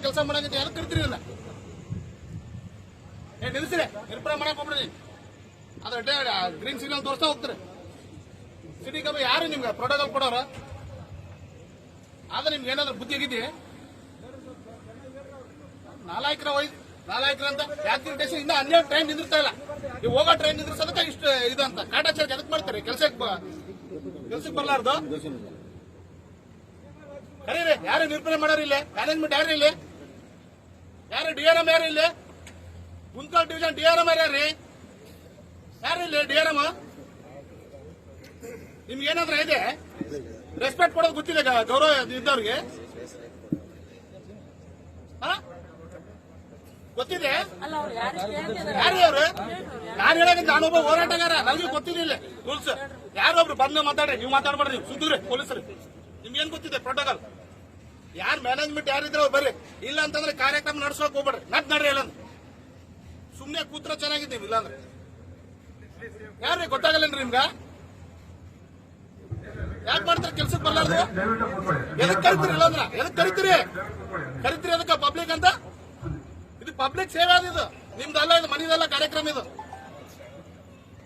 ಕೆಲಸ ಮಾಡಂಗಿದ್ದೆ ಯಾರು ಕರಿತಿರಲಿಲ್ಲ. ನಿಲ್ಸಿರಿ, ನಿರ್ಮಾಣ ಮಾಡಕ್ ಹೋಗ್ಬಿಡ್ರಿ. ಅದ್ರ ಗ್ರೀನ್ ಸಿಗ್ನಲ್ ತೋರಿಸ್ತಾ ಹೋಗ್ತಾರೆ. ಸಿಟಿ ಕಬ್ಬ ಯಾರು ನಿಮ್ಗೆ ಪ್ರೋಟೋಕಾಲ್ ಕೊಡೋರು? ಆದ್ರೆ ನಿಮ್ಗೆ ಏನಾದ್ರು ಬುದ್ಧಿ ಆಗಿದ್ದಿ? ನಾಲ್ಕರ ಅಂತ ಯಾತ್ರಿ ಸ್ಟೇಷನ್ ಇಂದ 12 ಟ್ರೈನ್ ನಿಂದಿರ್ತಾ ಇಲ್ಲ. ನೀವು ಹೋಗೋ ಟ್ರೈನ್ ನಿಂದಿರ್ಸೋದಕ್ಕೆ ಇಷ್ಟು ಇದು ಅಂತ ಕಾಟಾಚಾರ ಎದಕ್ ಮಾಡ್ತಾರೆ? ಕೆಲ್ಸಕ್ಕೆ ಬರ್ಲಾರ್ದು ಕರೀರಿ. ಯಾರು ನಿರ್ಣಯ ಮಾಡೋರು ಇಲ್ಲಿ? ಮ್ಯಾನೇಜ್ಮೆಂಟ್ ಯಾರು ಇಲ್ಲಿ? ಯಾರು DRM ಯಾರು ಇಲ್ಲಿ? ಗುಂತೂರು ಡಿವಿಷನ್ DRM ಯಾರ್ರಿ? ಯಾರು ಇಲ್ಲಿ DRM? ನಿಮ್ಗೆ ಏನಾದ್ರೂ ಇದೆ ರೆಸ್ಪೆಕ್ಟ್ ಕೊಡೋದು ಗೊತ್ತಿದೆ ಗೌರವ ಇದ್ದವ್ರಿಗೆ? ಗೊತ್ತಿದೆ? ಯಾರು ಅವರು? ನಾನು ಹೇಳಕ್ಕೆ ನಾನೊಬ್ಬ ಹೋರಾಟಗಾರ, ನನಗೆ ಗೊತ್ತಿಲ್ಲ ರೂಲ್ಸ್. ಯಾರೊಬ್ರು ಬಂದು ಮಾತಾಡ್ರಿ, ನೀವು ಮಾತಾಡ್ಬೇಡ್ರಿ, ನೀವು ಸುದ್ದಿರಿ ಪೊಲೀಸರು. ನಿಮ್ಗೇನ್ ಗೊತ್ತಿದೆ ಪ್ರೋಟೋಕಾಲ್? ಯಾರು ಮ್ಯಾನೇಜ್ಮೆಂಟ್ ಯಾರಿದ್ರೆ ಅವ್ರು ಬರ್ರಿ, ಇಲ್ಲ ಅಂತಂದ್ರೆ ಕಾರ್ಯಕ್ರಮ ನಡ್ಸೋಕ್ ಹೋಗ್ಬೇಡ್ರಿ. ನಡ್ರಿ ಇಲ್ಲ ಸುಮ್ನೆ ಕೂತ್ರ ಚೆನ್ನಾಗಿದ್ದೀವಿ. ಇಲ್ಲಾಂದ್ರೆ ಯಾರ್ರಿ ಗೊತ್ತಾಗಲ್ಲೇನ್ರಿ ನಿಮ್ಗ? ಯಾಕೆ ಮಾಡ್ತಾರೆ ಕೆಲ್ಸಕ್ಕೆ ಬರ್ಲಾರ್ದು? ಎದಕ್ ಕರಿತೀರಿ? ಇಲ್ಲಾಂದ್ರ ಎದಕ್ ಕರಿತೀರಿ? ಅದಕ್ಕೆ ಪಬ್ಲಿಕ್ ಅಂತ? ಇದು ಪಬ್ಲಿಕ್ ಸೇವೆ ಅದು. ಇದು ನಿಮ್ದಲ್ಲ, ಇದು ಮನಿದಲ್ಲ ಕಾರ್ಯಕ್ರಮ ಇದು.